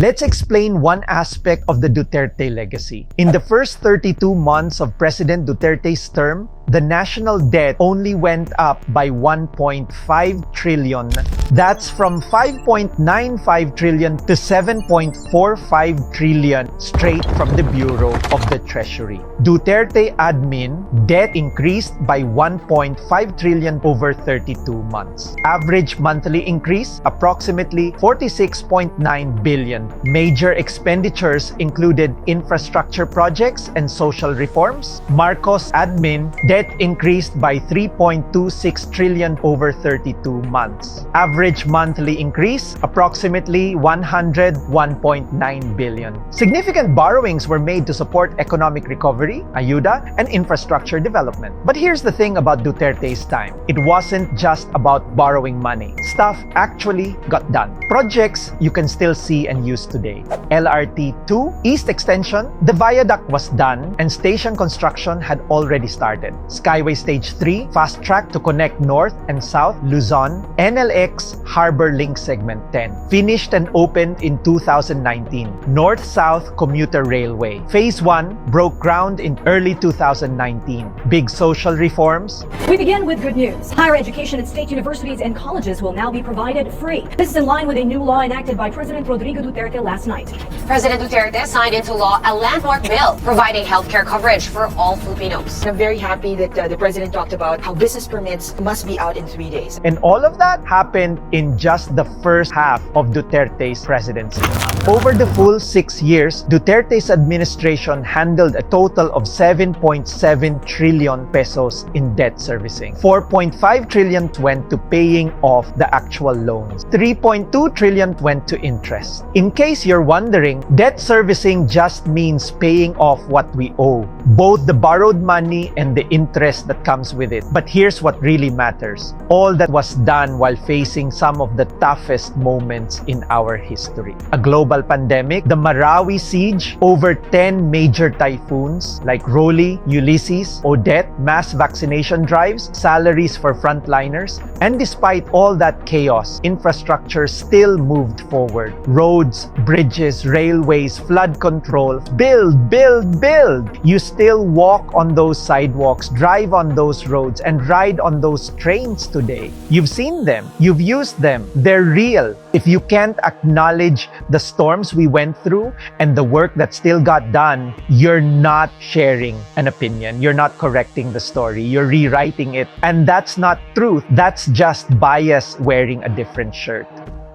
Let's explain one aspect of the Duterte legacy. In the first 32 months of President Duterte's term, the national debt only went up by 1.5 trillion. That's from 5.95 trillion to 7.45 trillion straight from the Bureau of the Treasury. Duterte admin debt increased by 1.5 trillion over 32 months. Average monthly increase approximately 46.9 billion. Major expenditures included infrastructure projects and social reforms. Marcos admin debt increased by 3.26 trillion over 32 months. Average monthly increase approximately 101.9 billion. Significant borrowings were made to support economic recovery, ayuda, and infrastructure development. But here's the thing about Duterte's time. It wasn't just about borrowing money. Stuff actually got done. Projects you can still see and use today. LRT 2 East Extension, the viaduct was done and station construction had already started. Skyway Stage 3, fast track to connect North and South Luzon. NLX Harbor Link Segment 10, finished and opened in 2019. North-South Commuter Railway. Phase 1 broke ground in early 2019. Big social reforms. We begin with good news. Higher education at state universities and colleges will now be provided free. This is in line with a new law enacted by President Rodrigo Duterte last night. President Duterte signed into law a landmark bill providing healthcare coverage for all Filipinos. I'm very happy that the President talked about how business permits must be out in 3 days. And all of that happened in just the first half of Duterte's presidency. Over the full 6 years, Duterte's administration handled a total of 7.7 trillion pesos in debt servicing. 4.5 trillion went to paying off the actual loans. 3.2 trillion went to interest. In case you're wondering, debt servicing just means paying off what we owe, both the borrowed money and the interest that comes with it. But here's what really matters. All that was done while facing some of the toughest moments in our history. A global pandemic, the Marawi siege, over 10 major typhoons like Rolly, Ulysses, Odette, mass vaccination drives, salaries for frontliners, and despite all that chaos, infrastructure still moved forward. Roads, bridges, railways, flood control, build, build, build. You still walk on those sidewalks, drive on those roads, and ride on those trains today. You've seen them. You've used them. They're real. If you can't acknowledge the storms we went through and the work that still got done, you're not sharing an opinion. You're not correcting the story. You're rewriting it. And that's not truth. That's just bias wearing a different shirt.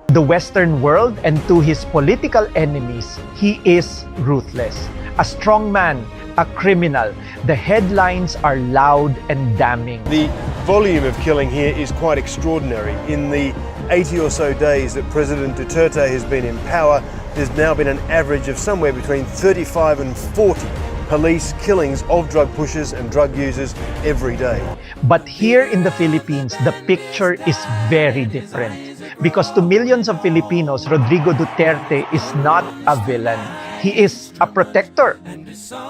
The Western world and to his political enemies, he is ruthless. A strong man, a criminal. The headlines are loud and damning. The volume of killing here is quite extraordinary. In the 80 or so days that President Duterte has been in power, there's now been an average of somewhere between 35 and 40 police killings of drug pushers and drug users every day. But here in the Philippines, the picture is very different. Because to millions of Filipinos, Rodrigo Duterte is not a villain. He is a protector,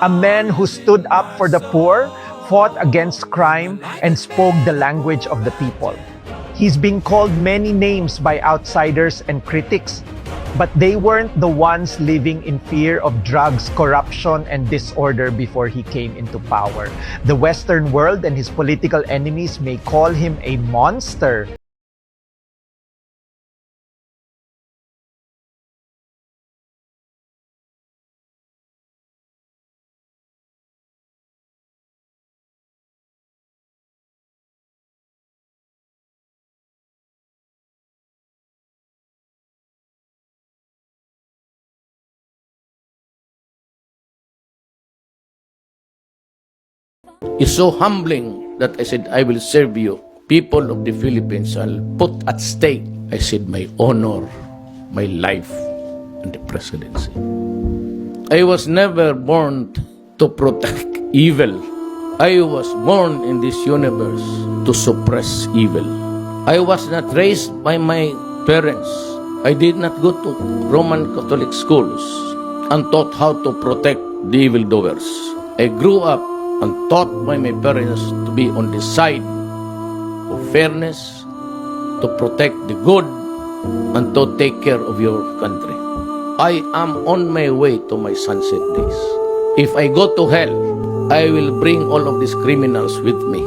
a man who stood up for the poor, fought against crime, and spoke the language of the people. He's been called many names by outsiders and critics, but they weren't the ones living in fear of drugs, corruption, and disorder before he came into power. The Western world and his political enemies may call him a monster. It's so humbling that I said, I will serve you. People of the Philippines, I'll put at stake. I said, my honor, my life, and the presidency. I was never born to protect evil. I was born in this universe to suppress evil. I was not raised by my parents. I did not go to Roman Catholic schools and taught how to protect the evildoers. I grew up and taught by my parents to be on the side of fairness, to protect the good, and to take care of your country. I am on my way to my sunset days. If I go to hell, I will bring all of these criminals with me.